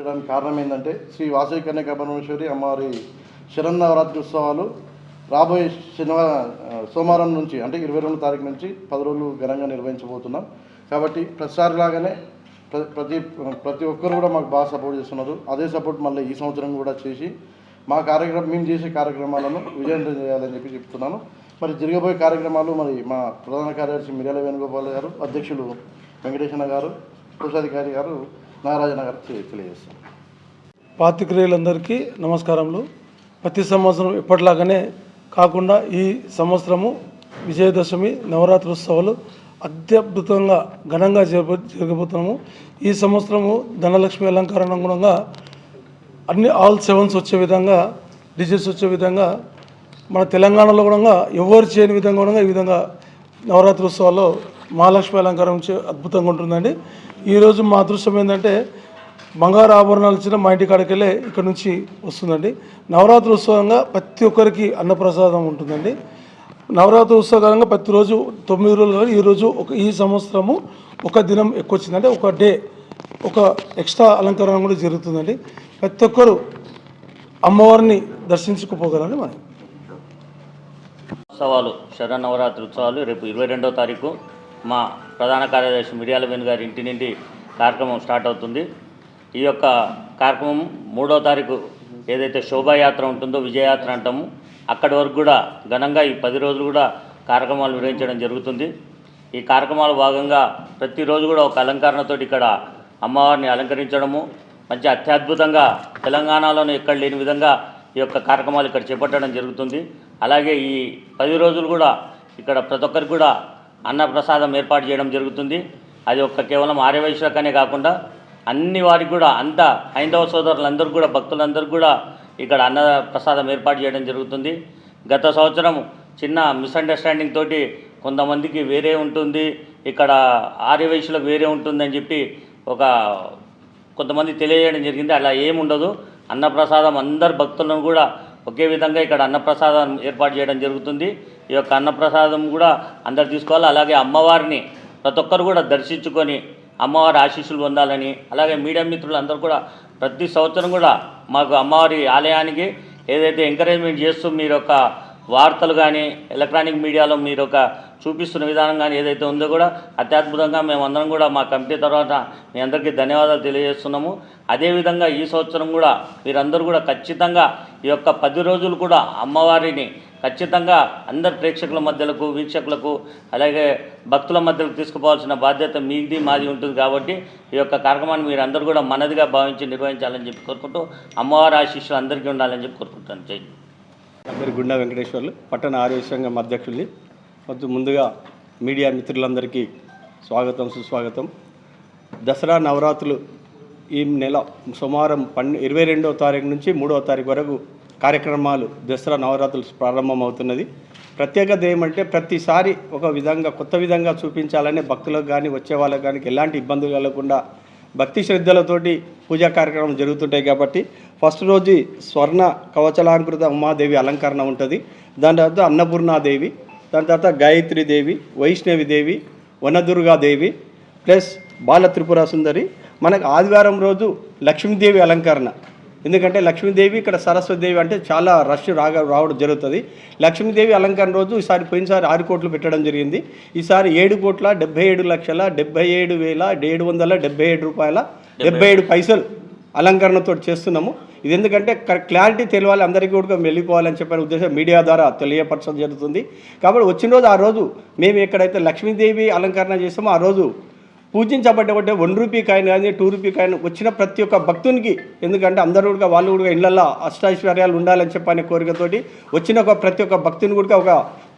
పెట్టడానికి కారణం ఏంటంటే శ్రీ వాసవి కన్యకా పరమేశ్వరి అమ్మవారి శరన్నవరాత్రి ఉత్సవాలు రాబోయే సోమవారం నుంచి అంటే 22వ తారీఖు నుంచి 10 రోజులు ఘనంగా నిర్వహించబోతున్నాం. కాబట్టి ప్రతిసారి లాగానే ప్రతి ఒక్కరు కూడా మాకు బాగా సపోర్ట్ చేస్తున్నారు. అదే సపోర్ట్ మళ్ళీ ఈ సంవత్సరం కూడా చేసి మేము చేసే కార్యక్రమాలను విజయవంతం చేయాలని చెప్తున్నాను. మరి జరగబోయే కార్యక్రమాలు మరి మా ప్రధాన కార్యదర్శి మిర్యాల వేణుగోపాల్ గారు, అధ్యక్షులు వెంకటేశ్వర గారు, కోశాధికారి గారు నాగరాజన గారు తెలియజేస్తారు. పాత్రికేయులందరికీ నమస్కారములు. ప్రతి సంవత్సరం ఎప్పటిలాగానే కాకుండా ఈ సంవత్సరము విజయదశమి నవరాత్రి ఉత్సవాలు అత్యద్భుతంగా ఘనంగా జరగబోతున్నాము. ఈ సంవత్సరము ధనలక్ష్మి అలంకరణ అనుగుణంగా అన్ని ఆల్ 7s వచ్చే విధంగా, డిజిట్స్ వచ్చే విధంగా మన తెలంగాణలో కూడా ఎవరు చేయని విధంగా కూడా ఈ విధంగా నవరాత్రి ఉత్సవాల్లో మహాలక్ష్మి అలంకారం అద్భుతంగా ఉంటుందండి. ఈరోజు మా అదృష్టం ఏంటంటే బంగారు ఆభరణాలు ఇచ్చిన మా ఇంటి కాడికి వెళ్ళే ఇక్కడ నుంచి వస్తుందండి. నవరాత్రి ఉత్సవంగా ప్రతి ఒక్కరికి అన్నప్రసాదం ఉంటుందండి. నవరాత్రి ఉత్సవంగా ప్రతిరోజు 9 రోజులు కానీ ఈరోజు ఈ సంవత్సరము ఒక దినం ఎక్కువ వచ్చిందంటే ఒక డే ఒక ఎక్స్ట్రా అలంకరణ కూడా జరుగుతుందండి. ప్రతి ఒక్కరు అమ్మవారిని దర్శించుకుపోగలని మనం ఉత్సవాలు శరన్నవరాత్రి ఉత్సవాలు రేపు 22వ తారీఖు మా ప్రధాన కార్యదర్శి మిర్యాల వేణు గారి ఇంటి నుండి కార్యక్రమం స్టార్ట్ అవుతుంది. ఈ యొక్క కార్యక్రమం 3వ తారీఖు ఏదైతే శోభాయాత్ర ఉంటుందో విజయయాత్ర అంటాము అక్కడి వరకు కూడా ఘనంగా ఈ 10 రోజులు కూడా కార్యక్రమాలు నిర్వహించడం జరుగుతుంది. ఈ కార్యక్రమాల భాగంగా ప్రతిరోజు కూడా ఒక అలంకరణతోటి ఇక్కడ అమ్మవారిని అలంకరించడము మంచి అత్యద్భుతంగా తెలంగాణలోనే ఎక్కడ లేని విధంగా ఈ యొక్క కార్యక్రమాలు ఇక్కడ చేపట్టడం జరుగుతుంది. అలాగే ఈ 10 రోజులు కూడా ఇక్కడ ప్రతి ఒక్కరికి కూడా అన్నప్రసాదం ఏర్పాటు చేయడం జరుగుతుంది. అది కేవలం ఆర్యవైశ్యులకనే కాకుండా అన్ని వారికి కూడా అంతా హైందవ సోదరులందరూ కూడా భక్తులందరూ కూడా ఇక్కడ అన్న ప్రసాదం ఏర్పాటు చేయడం జరుగుతుంది. గత సంవత్సరం చిన్న మిస్అండర్స్టాండింగ్ తోటి కొంతమందికి వేరే ఉంటుంది, ఇక్కడ ఆర్యవైశ్యులకు వేరే ఉంటుందని చెప్పి కొంతమంది తెలియజేయడం జరిగింది. అలా ఏముండదు. అన్నప్రసాదం అందరు భక్తులను కూడా ఒకే విధంగా ఇక్కడ అన్నప్రసాదం ఏర్పాటు చేయడం జరుగుతుంది. ఈ యొక్క అన్నప్రసాదం కూడా అందరు తీసుకోవాలి. అలాగే అమ్మవారిని ప్రతి ఒక్కరు కూడా దర్శించుకొని అమ్మవారి ఆశీస్సులు పొందాలని, అలాగే మీడియా మిత్రులు అందరూ కూడా ప్రతి సంవత్సరం కూడా మాకు అమ్మవారి ఆలయానికి ఏదైతే ఎంకరేజ్మెంట్ చేస్తూ మీరు వార్తలు కానీ ఎలక్ట్రానిక్ మీడియాలో మీరు చూపిస్తున్న విధానం కానీ ఏదైతే ఉందో కూడా అత్యద్భుతంగా మేమందరం కూడా మా కమిటీ తర్వాత మీ అందరికీ ధన్యవాదాలు తెలియజేస్తున్నాము. అదేవిధంగా ఈ సంవత్సరం కూడా మీరందరూ కూడా ఖచ్చితంగా ఈ యొక్క 10 రోజులు కూడా అమ్మవారిని ఖచ్చితంగా అందరు ప్రేక్షకుల మధ్యలకు, వీక్షకులకు, అలాగే భక్తుల మధ్యకు తీసుకుపోవాల్సిన బాధ్యత మీది మాది ఉంటుంది. కాబట్టి ఈ యొక్క కార్యక్రమాన్ని మీరు అందరూ కూడా మనదిగా భావించి నిర్వహించాలని చెప్పి కోరుకుంటూ అమ్మవారి ఆశీస్సులు అందరికీ ఉండాలని చెప్పి కోరుకుంటాను. జై. నా పేరు గుండా వెంకటేశ్వర్లు, పట్టణ ఆర్య సంఘం అధ్యక్షుల్ని. ముందుగా మీడియా మిత్రులందరికీ స్వాగతం, సుస్వాగతం. దసరా నవరాత్రులు ఈ నెల సోమవారం 22వ తారీఖు నుంచి 3వ తారీఖు వరకు కార్యక్రమాలు దసరా నవరాత్రులు ప్రారంభమవుతున్నది. ప్రత్యేకత ఏమంటే ప్రతిసారి ఒక విధంగా కొత్త విధంగా చూపించాలనే భక్తులకు కానీ వచ్చే వాళ్ళకి కానీ ఎలాంటి ఇబ్బందులు కలగకుండా భక్తి శ్రద్ధలతోటి పూజా కార్యక్రమం జరుగుతుంటాయి. కాబట్టి ఫస్ట్ రోజు స్వర్ణ కవచలాంకృత ఉమాదేవి అలంకరణ ఉంటుంది. దాని తర్వాత అన్నపూర్ణాదేవి, దాని తర్వాత గాయత్రీదేవి, వైష్ణవిదేవి, వనదుర్గాదేవి ప్లస్ బాల త్రిపుర సుందరి. మనకు ఆదివారం రోజు లక్ష్మీదేవి అలంకరణ. ఎందుకంటే లక్ష్మీదేవి ఇక్కడ సరస్వతిదేవి అంటే చాలా రష్ రావడం జరుగుతుంది. లక్ష్మీదేవి అలంకరణ రోజు పోయినసారి 6 కోట్లు పెట్టడం జరిగింది. ఈసారి 7,77,777 రూపాయల 77 పైసలు అలంకరణతో చేస్తున్నాము. ఇది ఎందుకంటే క్లారిటీ తెలియాలి, అందరికీ కూడా వెళ్ళిపోవాలని చెప్పిన ఉద్దేశం మీడియా ద్వారా తెలియపరచడం జరుగుతుంది. కాబట్టి వచ్చిన రోజు ఆ రోజు మేము ఎక్కడైతే లక్ష్మీదేవి అలంకరణ చేస్తామో ఆ రోజు పూజించబడ్డ ₹1 కాయిన్ కానీ ₹2 కాయిన్ వచ్చిన ప్రతి ఒక్క భక్తునికి, ఎందుకంటే అందరూ కూడా వాళ్ళు కూడా ఇళ్లలో అష్టైశ్వర్యాలు ఉండాలని చెప్పనే కోరికతోటి వచ్చిన ప్రతి ఒక్క భక్తుని కూడా ఒక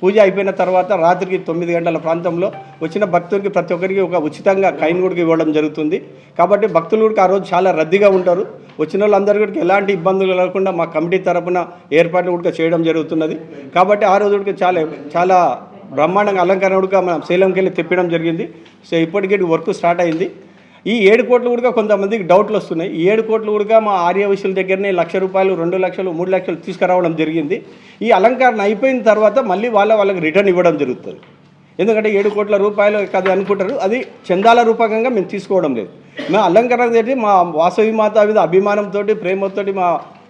పూజ అయిపోయిన తర్వాత రాత్రికి 9 గంటల ప్రాంతంలో వచ్చిన భక్తునికి ప్రతి ఒక్కరికి ఉచితంగా కాయిన్ కూడా ఇవ్వడం జరుగుతుంది. కాబట్టి భక్తులు కూడా ఆ రోజు చాలా రద్దీగా ఉంటారు. వచ్చిన వాళ్ళందరూ కూడా ఎలాంటి ఇబ్బందులు లేకుండా మా కమిటీ తరపున ఏర్పాట్లు కూడా చేయడం జరుగుతున్నది. కాబట్టి ఆ రోజు కూడా చాలా బ్రహ్మాండంగా అలంకరణ కూడా మనం సేలంకి వెళ్ళి తెప్పడం జరిగింది. సో ఇప్పటికీ వర్క్ స్టార్ట్ అయింది. ఈ 7 కోట్లు కూడా కొంతమందికి డౌట్లు వస్తున్నాయి. ఈ 7 కోట్లు కూడా మా ఆర్యవైశ్యుల దగ్గరనే ₹1,00,000, ₹2 లక్షలు, ₹3 లక్షలు తీసుకురావడం జరిగింది. ఈ అలంకరణ అయిపోయిన తర్వాత మళ్ళీ వాళ్ళకి రిటర్న్ ఇవ్వడం జరుగుతుంది. ఎందుకంటే ₹7 కోట్ల కదా అనుకుంటారు, అది చందాల రూపకంగా మేము తీసుకోవడం లేదు. మేము అలంకరణ చేసి మా వాసవి మాత మీద అభిమానంతో ప్రేమతో మా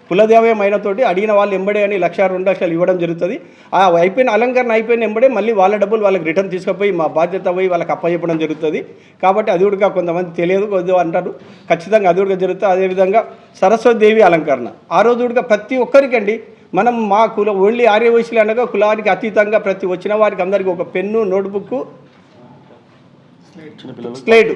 కులదేవయం అయినతోటి అడిగిన వాళ్ళు ఎంబడే అని 1,00,000 2 లక్షలు ఇవ్వడం జరుగుతుంది. ఆ అయిపోయిన అలంకరణ అయిపోయిన ఎంబడే మళ్ళీ వాళ్ళ డబ్బులు వాళ్ళకి రిటర్న్ తీసుకుపోయి మా బాధ్యత పోయి వాళ్ళకి అప్పచెప్పడం జరుగుతుంది. కాబట్టి అది కూడా కొంతమంది తెలియదు కొద్దిగా అంటారు, ఖచ్చితంగా అది కూడా జరుగుతుంది. అదేవిధంగా సరస్వతి దేవి అలంకరణ ఆ రోజు కూడా ప్రతి ఒక్కరికండి మనం మా కుల ఓన్లీ ఆర్యవైశ్యులు అనగా కులానికి అతీతంగా ప్రతి వచ్చిన వారికి అందరికీ ఒక పెన్ను, నోట్బుక్, స్లేటు,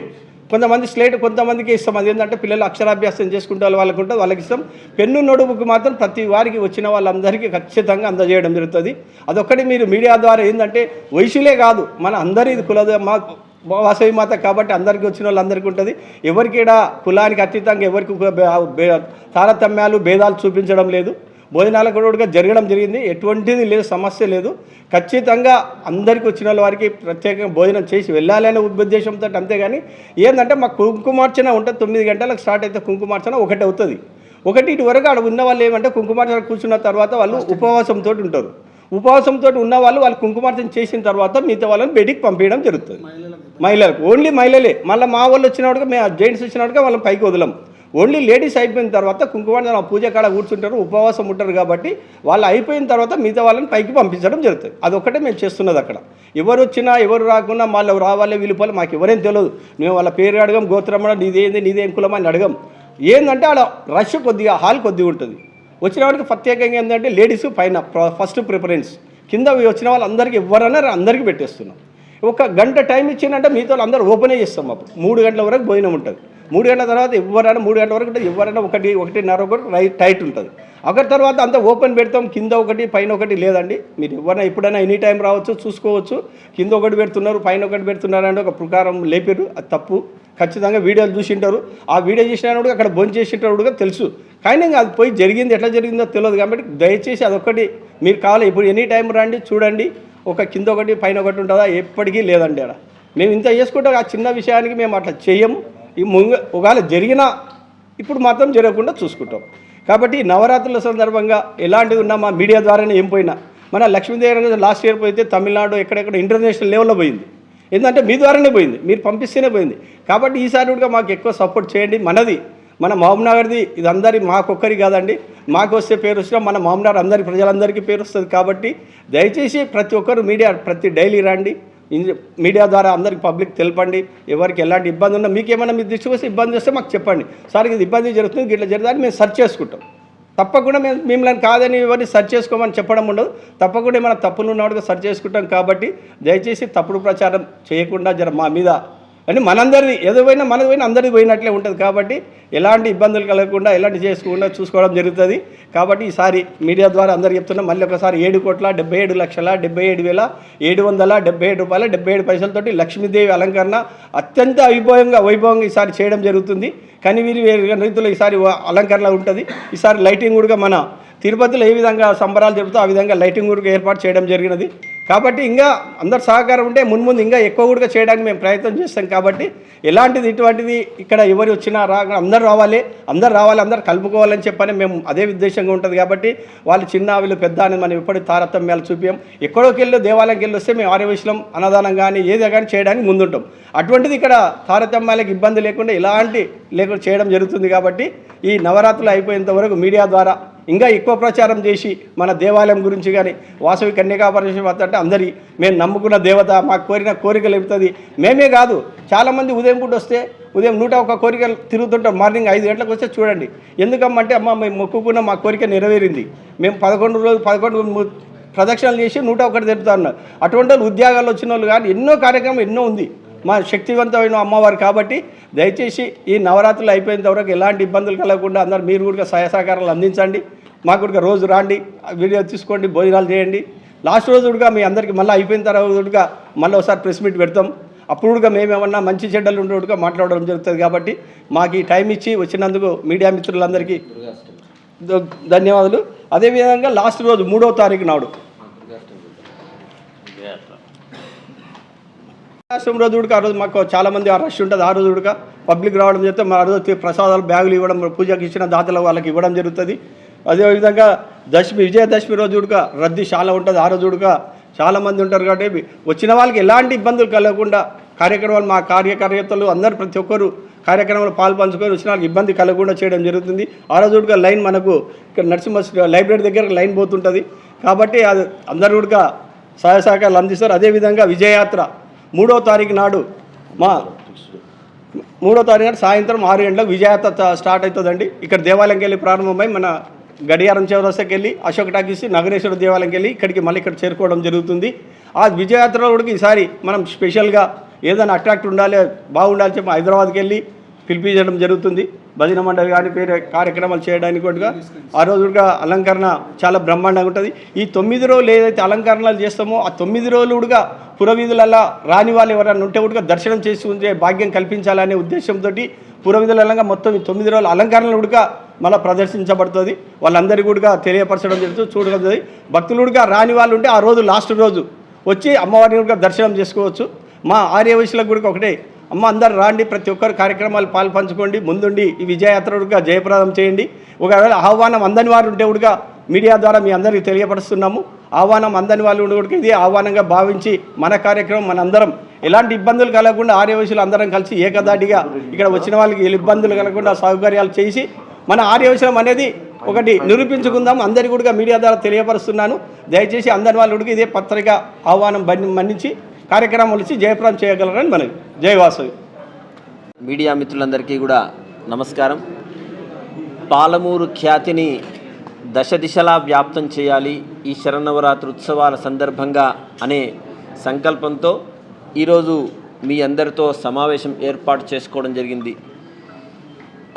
కొంతమంది స్లేట్ కొంతమందికి ఇస్తాం. అది ఏంటంటే పిల్లలు అక్షరాభ్యాసం చేసుకుంటే వాళ్ళకు ఉంటుంది, వాళ్ళకి ఇస్తాం. పెన్ను, నోట్బుక్ మాత్రం ప్రతి వారికి వచ్చిన వాళ్ళందరికీ ఖచ్చితంగా అందజేయడం జరుగుతుంది. అదొక్కటి మీరు మీడియా ద్వారా ఏంటంటే వైశ్యులే కాదు మన అందరి మా వాసవి మాత కాబట్టి అందరికీ వచ్చిన వాళ్ళందరికీ ఉంటుంది. ఎవరికీడా కులానికి అతీతంగా ఎవరికి తారతమ్యాలు భేదాలు చూపించడం లేదు. భోజనాలు కూడా జరగడం జరిగింది, ఎటువంటిది లేదు, సమస్య లేదు. ఖచ్చితంగా అందరికీ వచ్చిన వారికి ప్రత్యేకంగా భోజనం చేసి వెళ్ళాలనే ఉద్దేశంతో, అంతేగాని ఏంటంటే మాకు కుంకుమార్చన ఉంటుంది 9 గంటలకు స్టార్ట్ అయితే కుంకుమార్చన 1 అవుతుంది. 1 వరకు ఆడ ఉన్న వాళ్ళు ఏమంటే కుంకుమార్చన కూర్చున్న తర్వాత వాళ్ళు ఉపవాసంతో ఉంటారు. ఉపవాసంతో ఉన్న వాళ్ళు కుంకుమార్చన చేసిన తర్వాత మిగతా వాళ్ళని బయటికి పంపించడం జరుగుతుంది. మహిళలకు ఓన్లీ మహిళలే. మళ్ళీ మా వాళ్ళు వచ్చినట్టుగా మేము జెంట్స్ వచ్చినట్టుగా వాళ్ళని పైకి వదలం. ఓన్లీ లేడీస్ అయిపోయిన తర్వాత కుంకుమార్చన పూజ కాడ కూర్చుంటారు, ఉపవాసం ఉంటారు. కాబట్టి వాళ్ళు అయిపోయిన తర్వాత మిగతా వాళ్ళని పైకి పంపించడం జరుగుతుంది. అదొక్కటే మేము చేస్తున్నది. అక్కడ ఎవరు వచ్చినా ఎవరు రాకుండా వాళ్ళు రావాలి వీళ్ళిపోవాలి మాకు ఎవరేం తెలియదు. మేము వాళ్ళ పేరు అడగం, గోత్రమడ నీదేం కులం అని అడగం. ఏంటంటే ఆడ రష్ కొద్దిగా హాల్ కొద్దిగా ఉంటుంది. వచ్చిన వారికి ప్రత్యేకంగా ఏంటంటే లేడీస్ పైన ఫస్ట్ ప్రిఫరెన్స్, కింద వచ్చిన వాళ్ళందరికీ ఎవరన్నా అందరికీ పెట్టేస్తున్నాం. 1 గంట టైం ఇచ్చిందంటే మిగతా వాళ్ళు అందరూ ఓపెనే చేస్తాం. అప్పుడు 3 గంటల వరకు భోజనం ఉంటుంది. 3 గంటల తర్వాత ఎవరైనా 3 గంటల వరకు ఉంటుంది. ఎవరైనా 1:30 వరకు టైట్ ఉంటుంది. ఒకరి తర్వాత అంతా ఓపెన్ పెడతాం. కింద 1 పైన 1 లేదండి. మీరు ఎవరైనా ఎప్పుడైనా ఎనీ టైం రావచ్చు, చూసుకోవచ్చు. కింద 1 పెడుతున్నారు, పైన 1 పెడుతున్నారు అంటే ఒక ప్రకారం లేపారు, అది తప్పు. ఖచ్చితంగా వీడియోలు చూసింటారు. ఆ వీడియో చూసినా కూడా అక్కడ భోజనం చేసింటారు కూడా తెలుసు. కానీ అది పోయి జరిగింది ఎట్లా జరిగిందో తెలియదు. కాబట్టి దయచేసి అదొక్కటి మీరు కావాలి. ఇప్పుడు ఎనీ టైం రండి, చూడండి. కింద 1 పైన 1 ఉంటుందా? ఎప్పటికీ లేదండి. అక్కడ మేము ఇంత చేసుకుంటాం. ఆ చిన్న విషయానికి మేము అట్లా చేయము. ఈ ఒకవేళ జరిగినా ఇప్పుడు మాత్రం జరగకుండా చూసుకుంటాం. కాబట్టి నవరాత్రుల సందర్భంగా ఎలాంటిది ఉన్నా మా మీడియా ద్వారానే ఏం పోయినా, మన లక్ష్మీదేవి లాస్ట్ ఇయర్ పోయితే తమిళనాడు ఎక్కడెక్కడ ఇంటర్నేషనల్ లెవెల్లో పోయింది. ఏంటంటే మీ ద్వారానే పోయింది, మీరు పంపిస్తేనే పోయింది. కాబట్టి ఈసారి కూడా మాకు ఎక్కువ సపోర్ట్ చేయండి. మన మహబూబ్నగర్ది ఇది అందరి మాకొక్కరి కాదండి. మాకు వస్తే పేరు వచ్చినా మన మహబూబ్నగర్ అందరి ప్రజలందరికీ పేరు వస్తుంది. కాబట్టి దయచేసి ప్రతి ఒక్కరు మీడియా డైలీ రండి, మీడియా ద్వారా అందరికి పబ్లిక్ తెలపండి. ఎవరికి ఎలాంటి ఇబ్బంది ఉన్నా మీకేమైనా మీ దృష్టికి వస్తే ఇబ్బంది వస్తే మాకు చెప్పండి. సార్ ఇది ఇబ్బంది జరుగుతుంది, ఇట్లా జరుగుతుంది మేము సెర్చ్ చేసుకుంటాం. తప్పకుండా మేము మిమ్మల్ని కాదని ఎవరిని సెర్చ్ చేసుకోమని చెప్పడం ఉండదు. తప్పకుండా ఏమైనా తప్పులు ఉన్నవాడుగా సెర్చ్ చేసుకుంటాం. కాబట్టి దయచేసి తప్పుడు ప్రచారం చేయకుండా మా మీద అని మనందరిది ఏదో మనది పోయినా అందరిది పోయినట్లే ఉంటుంది. కాబట్టి ఎలాంటి ఇబ్బందులు కలగకుండా ఎలాంటి చేసుకోకుండా చూసుకోవడం జరుగుతుంది. కాబట్టి ఈసారి మీడియా ద్వారా అందరికీ చెప్తున్నాం, మళ్ళీ ఒకసారి 7,77,777 లక్ష్మీదేవి అలంకరణ అత్యంత వైభవంగా ఈసారి చేయడం జరుగుతుంది. కానీ వీరి రీతిలో ఈసారి అలంకరణ ఉంటుంది. ఈసారి లైటింగ్ కూడా మన తిరుపతిలో ఏ విధంగా సంబరాలు జరుగుతాయో ఆ విధంగా లైటింగ్ కూడా ఏర్పాటు చేయడం జరిగినది. కాబట్టి ఇంకా అందరు సహకారం ఉంటే మున్ముందు ఇంకా ఎక్కువ కూడా చేయడానికి మేము ప్రయత్నం చేస్తాం. కాబట్టి ఇటువంటిది ఇక్కడ ఎవరు వచ్చినా అందరు రావాలి, అందరు కలుపుకోవాలని చెప్పని మేము అదే ఉద్దేశంగా ఉంటుంది. కాబట్టి వాళ్ళు చిన్న వీళ్ళు పెద్ద అని మనం ఎప్పటి తారతమ్యాలు చూపాం. ఎక్కడోకి వెళ్ళి దేవాలయంకి వెళ్ళి వస్తే మేము ఆర్యవైశ్యం అన్నదానం కానీ ఏదో కానీ చేయడానికి ముందుంటాం. అటువంటిది ఇక్కడ తారతమ్యాలకు ఇబ్బంది లేకుండా లేకుండా చేయడం జరుగుతుంది. కాబట్టి ఈ నవరాత్రులు అయిపోయేంత వరకు మీడియా ద్వారా ఇంకా ఎక్కువ ప్రచారం చేసి మన దేవాలయం గురించి కానీ వాసవి కన్యకాపరమేశ్వరి అంటే అందరి మేము నమ్ముకున్న దేవత, మాకు కోరికలు ఎప్పుతుంది. మేమే కాదు, చాలామంది ఉదయం పూట వస్తే ఉదయం 101 కోరికలు తిరుగుతుంటాం. మార్నింగ్ 5 గంటలకు వస్తే చూడండి. ఎందుకమ్మంటే అమ్మ మేము మొక్కుకున్న మా కోరిక నెరవేరింది. మేము 11 ప్రదక్షిణలు చేసి 101 తిరుగుతా ఉన్నారు. అటువంటి వాళ్ళు ఉద్యోగాలు వచ్చిన వాళ్ళు కానీ ఎన్నో కార్యక్రమం ఎన్నో ఉంది మా శక్తివంతమైన అమ్మవారు. కాబట్టి దయచేసి ఈ నవరాత్రులు అయిపోయేంత వరకు ఎలాంటి ఇబ్బందులు కలగకుండా అందరూ మీరు కూడా సహాయ సహకారాలు అందించండి. మాకు కూడా రోజు రాండి, వీడియో తీసుకోండి, భోజనాలు చేయండి. లాస్ట్ రోజు కూడా మీ అందరికీ మళ్ళీ అయిపోయిన తర్వాత మళ్ళీ ఒకసారి ప్రెస్ మీట్ పెడతాం. అప్పుడు కూడా మేమేమన్నా మంచి చెడ్డలు ఉండేట్టుగా మాట్లాడడం జరుగుతుంది. కాబట్టి మాకు ఈ టైం ఇచ్చి వచ్చినందుకు మీడియా మిత్రులందరికీ ధన్యవాదాలు. అదేవిధంగా లాస్ట్ రోజు 3వ తారీఖు నాడు రాష్ట్రం రోజు కూడా ఆ రోజు మాకు చాలామంది రష్ ఉంటుంది. ఆ రోజు కూడా పబ్లిక్ రావడం చేస్తే మా రోజు ప్రసాదాలు బ్యాగులు ఇవ్వడం, పూజకి ఇచ్చిన దాతలు వాళ్ళకి ఇవ్వడం జరుగుతుంది. అదేవిధంగా విజయదశమి రోజు కూడా రద్దీ చాలా ఉంటుంది. ఆ రోజు కూడా చాలామంది ఉంటారు. కాబట్టి వచ్చిన వాళ్ళకి ఎలాంటి ఇబ్బందులు కలగకుండా కార్యక్రమాలు మా కార్యకర్తలు అందరూ ప్రతి ఒక్కరు కార్యక్రమంలో పాల్పంచుకొని వచ్చిన వాళ్ళకి ఇబ్బంది కలగకుండా చేయడం జరుగుతుంది. ఆ రోజు కూడా లైన్ మనకు ఇక్కడ నరసింహ లైబ్రరీ దగ్గర లైన్ పోతుంటుంది కాబట్టి అది అందరూ కూడా సహాయ సహకారాలు అందిస్తారు. అదేవిధంగా విజయయాత్ర 3వ తారీఖు నాడు 3వ తారీఖు నాడు సాయంత్రం 6 గంటలకు విజయయాత్ర స్టార్ట్ అవుతుందండి. ఇక్కడ దేవాలయంకి వెళ్ళి ప్రారంభమై మన గడియారం చౌరస్తాకి వెళ్ళి అశోక్ టాకీస్ నాగరేశ్వర దేవాలయంకి వెళ్ళి ఇక్కడికి మళ్ళీ ఇక్కడ చేరుకోవడం జరుగుతుంది. ఆ విజయయాత్రలో కూడా ఈసారి మనం స్పెషల్గా ఏదైనా అట్రాక్ట్ ఉండాలి బాగుండాలి చెప్పి హైదరాబాద్కి వెళ్ళి పిలిపించడం జరుగుతుంది. భజన మండలి కానీ వేరే కార్యక్రమాలు చేయడానికి కూడా ఆ రోజు కూడా అలంకరణ చాలా బ్రహ్మాండంగా ఉంటుంది. ఈ 9 రోజులు ఏదైతే అలంకరణలు చేస్తామో ఆ 9 రోజులు కూడా పురవీధులలో రాని వాళ్ళు ఎవరైనా ఉంటే కూడా దర్శనం చేసి ఉండే భాగ్యం కల్పించాలనే ఉద్దేశంతో పురవీధులంగా మొత్తం ఈ 9 రోజుల అలంకరణలు కూడా మళ్ళీ ప్రదర్శించబడుతుంది. వాళ్ళందరికీ కూడా తెలియపరచడం జరుగుతుంది, చూడడం జరిగింది. భక్తులు కూడా రాని వాళ్ళు ఉంటే ఆ రోజు లాస్ట్ రోజు వచ్చి అమ్మవారిని కూడా దర్శనం చేసుకోవచ్చు. మా ఆర్యవైశ్యులకు కూడా ఒకటే, అమ్మ అందరు రాండి, ప్రతి ఒక్కరు కార్యక్రమాలు పాల్పంచుకోండి, ముందుండి ఈ విజయయాత్రగా జయప్రదం చేయండి. ఒకవేళ ఆహ్వానం అందని వారు ఉంటే కూడా మీడియా ద్వారా మీ అందరికీ తెలియపరుస్తున్నాము. ఆహ్వానం అందని వాళ్ళు ఉండే కూడా ఇది ఆహ్వానంగా భావించి మన కార్యక్రమం మనందరం ఎలాంటి ఇబ్బందులు కలగకుండా ఆర్యవైశ్యులు అందరం కలిసి ఏకదాటిగా ఇక్కడ వచ్చిన వాళ్ళకి ఇబ్బందులు కలగకుండా సౌకర్యాలు చేసి మన ఆర్యవైశ్యం అనేది ఒకటి నిరూపించుకుందాం. అందరికీ కూడా మీడియా ద్వారా తెలియపరుస్తున్నాను. దయచేసి అందరి వాళ్ళు కూడా ఇదే పత్రిక ఆహ్వానం మన్నించి కార్యక్రమాలు ఇచ్చి జయప్రదం చేయగలరని మనకి. జై వాసవి. మీడియా మిత్రులందరికీ కూడా నమస్కారం. పాలమూరు ఖ్యాతిని దశ దిశలా వ్యాప్తం చేయాలి ఈ శరన్నవరాత్రి ఉత్సవాల సందర్భంగా అనే సంకల్పంతో ఈరోజు మీ అందరితో సమావేశం ఏర్పాటు చేసుకోవడం జరిగింది.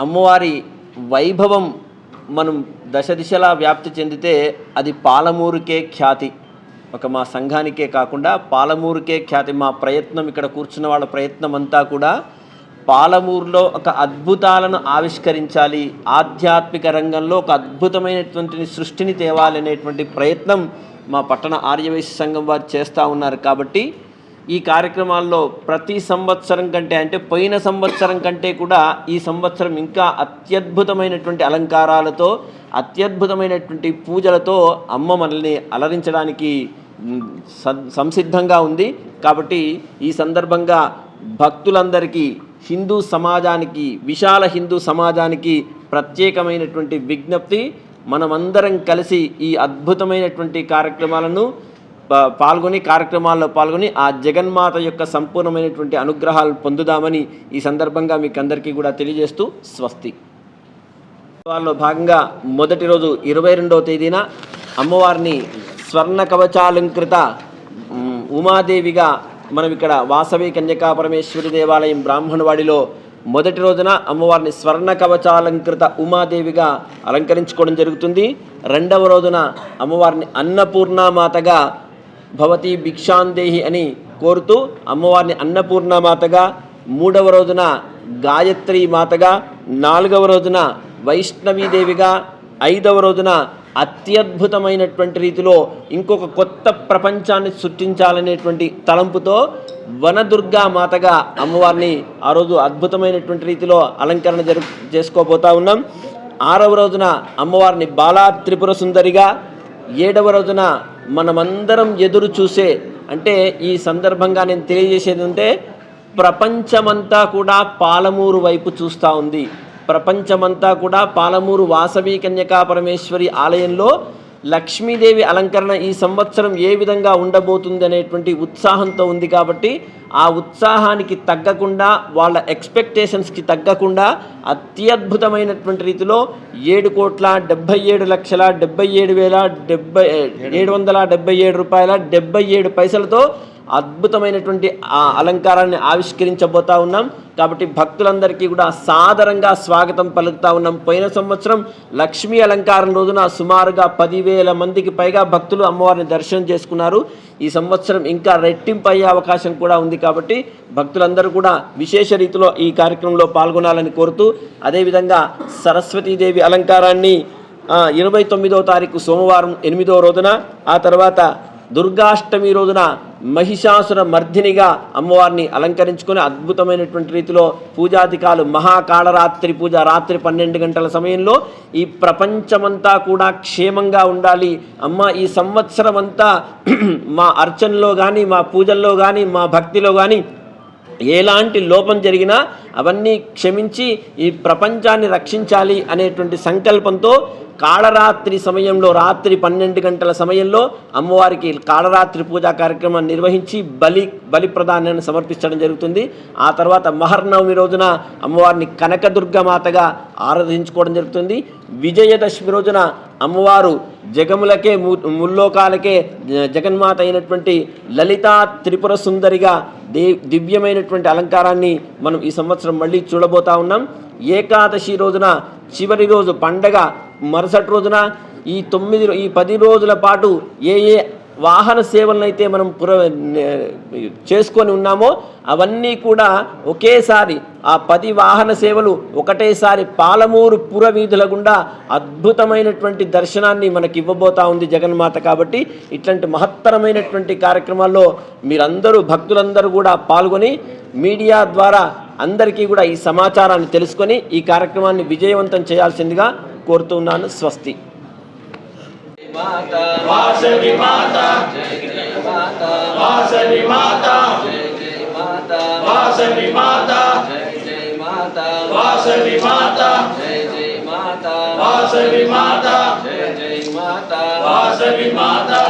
అమ్మవారి వైభవం మనం దశ దిశలా వ్యాప్తి చెందితే అది పాలమూరుకే ఖ్యాతి. ఒక మా సంఘానికే కాకుండా పాలమూరుకే ఖ్యాతి. మా ప్రయత్నం, ఇక్కడ కూర్చున్న వాళ్ళ ప్రయత్నం అంతా కూడా పాలమూరులో ఒక అద్భుతాలను ఆవిష్కరించాలి, ఆధ్యాత్మిక రంగంలో ఒక అద్భుతమైనటువంటి సృష్టిని తేవాలనేటువంటి ప్రయత్నం మా పట్టణ ఆర్యవైశ్య సంఘం వారు చేస్తూ ఉన్నారు. కాబట్టి ఈ కార్యక్రమాల్లో ప్రతి సంవత్సరం కంటే, అంటే పోయిన సంవత్సరం కంటే కూడా ఈ సంవత్సరం ఇంకా అత్యద్భుతమైనటువంటి అలంకారాలతో, అత్యద్భుతమైనటువంటి పూజలతో అమ్మ మనల్ని అలరించడానికి సంసిద్ధంగా ఉంది. కాబట్టి ఈ సందర్భంగా భక్తులందరికీ, హిందూ సమాజానికి, విశాల హిందూ సమాజానికి ప్రత్యేకమైనటువంటి విజ్ఞప్తి, మనమందరం కలిసి ఈ అద్భుతమైనటువంటి కార్యక్రమాల్లో పాల్గొని ఆ జగన్మాత యొక్క సంపూర్ణమైనటువంటి అనుగ్రహాలు పొందుదామని ఈ సందర్భంగా మీకు అందరికీ కూడా తెలియజేస్తూ స్వస్తి. వాళ్ళలో భాగంగా మొదటి రోజు 22వ తేదీన అమ్మవారిని స్వర్ణ కవచాలంకృత ఉమాదేవిగా మనం ఇక్కడ వాసవి కన్యకా పరమేశ్వరి దేవాలయం బ్రాహ్మణవాడిలో మొదటి రోజున అమ్మవారిని స్వర్ణ కవచాలంకృత ఉమాదేవిగా అలంకరించుకోవడం జరుగుతుంది. రెండవ రోజున అమ్మవారిని అన్నపూర్ణమాతగా భవతి భిక్షాందేహి అని కోరుతూ అమ్మవారిని అన్నపూర్ణమాతగా, మూడవ రోజున గాయత్రి మాతగా, నాలుగవ రోజున వైష్ణవీదేవిగా, ఐదవ రోజున అత్యద్భుతమైనటువంటి రీతిలో ఇంకొక కొత్త ప్రపంచాన్ని సృష్టించాలనేటువంటి తలంపుతో వనదుర్గా మాతగా అమ్మవారిని ఆ రోజు అద్భుతమైనటువంటి రీతిలో అలంకరణ చేసుకోబోతా ఉన్నాం. ఆరవ రోజున అమ్మవారిని బాలా త్రిపుర సుందరిగా, ఏడవ రోజున మనమందరం ఎదురు చూసే, అంటే ఈ సందర్భంగా నేను తెలియజేసేది అంటే ప్రపంచమంతా కూడా పాలమూరు వైపు చూస్తూ ఉంది. ప్రపంచమంతా కూడా పాలమూరు వాసవి కన్యకా పరమేశ్వరి ఆలయంలో లక్ష్మీదేవి అలంకరణ ఈ సంవత్సరం ఏ విధంగా ఉండబోతుంది అనేటువంటి ఉత్సాహంతో ఉంది. కాబట్టి ఆ ఉత్సాహానికి తగ్గకుండా, వాళ్ళ ఎక్స్పెక్టేషన్స్కి తగ్గకుండా అత్యద్భుతమైనటువంటి రీతిలో 7,77,77,777 రూపాయల 77 పైసలతో అద్భుతమైనటువంటి ఆ అలంకారాన్ని ఆవిష్కరించబోతా ఉన్నాం. కాబట్టి భక్తులందరికీ కూడా సాదరంగా స్వాగతం పలుకుతా ఉన్నాం. పోయిన సంవత్సరం లక్ష్మీ అలంకారం రోజున సుమారుగా 10,000 మందికి పైగా భక్తులు అమ్మవారిని దర్శనం చేసుకున్నారు. ఈ సంవత్సరం ఇంకా రెట్టింపు అయ్యే అవకాశం కూడా ఉంది. కాబట్టి భక్తులందరూ కూడా విశేష రీతిలో ఈ కార్యక్రమంలో పాల్గొనాలని కోరుతూ, అదేవిధంగా సరస్వతీదేవి అలంకారాన్ని 29వ తారీఖు సోమవారం 8వ రోజున, ఆ తర్వాత దుర్గాష్టమి రోజున మహిషాసుర మర్దినిగా అమ్మవారిని అలంకరించుకొని అద్భుతమైనటువంటి రీతిలో పూజాధికాలు, మహాకాళరాత్రి పూజ రాత్రి 12 గంటల సమయంలో ఈ ప్రపంచమంతా కూడా క్షేమంగా ఉండాలి. అమ్మ ఈ సంవత్సరం అంతా మా అర్చనలో కానీ, మా పూజల్లో కానీ, మా భక్తిలో కానీ ఎలాంటి లోపం జరిగినా అవన్నీ క్షమించి ఈ ప్రపంచాన్ని రక్షించాలి అనేటువంటి సంకల్పంతో కాళరాత్రి సమయంలో రాత్రి 12 గంటల సమయంలో అమ్మవారికి కాళరాత్రి పూజా కార్యక్రమాన్ని నిర్వహించి బలి ప్రదానాన్ని సమర్పించడం జరుగుతుంది. ఆ తర్వాత మహర్నవమి రోజున అమ్మవారిని కనకదుర్గమాతగా ఆరాధించుకోవడం జరుగుతుంది. విజయదశమి రోజున అమ్మవారు జగములకే ముల్లోకాలకే జగన్మాత అయినటువంటి లలితా త్రిపుర సుందరిగా దివ్యమైనటువంటి అలంకారాన్ని మనం ఈ సంవత్సరం మళ్ళీ చూడబోతా ఉన్నాం. ఏకాదశి రోజున చివరి రోజు పండగ మరుసటి రోజున ఈ 10 రోజుల పాటు ఏ వాహన సేవలను అయితే మనం చేసుకొని ఉన్నామో అవన్నీ కూడా ఒకేసారి ఆ 10 వాహన సేవలు ఒకటేసారి పాలమూరు పురవీధుల గుండా అద్భుతమైనటువంటి దర్శనాన్ని మనకి ఇవ్వబోతా ఉంది జగన్మాత. కాబట్టి ఇట్లాంటి మహత్తరమైనటువంటి కార్యక్రమాల్లో మీరందరూ భక్తులందరూ కూడా పాల్గొని మీడియా ద్వారా అందరికీ కూడా ఈ సమాచారాన్ని తెలుసుకొని ఈ కార్యక్రమాన్ని విజయవంతం చేయాల్సిందిగా కోరుతున్నాను. స్వస్తి. माता वासवी माता जय जय माता वासवी माता जय जय माता वासवी माता जय जय माता वासवी माता जय जय माता वासवी माता जय जय माता वासवी माता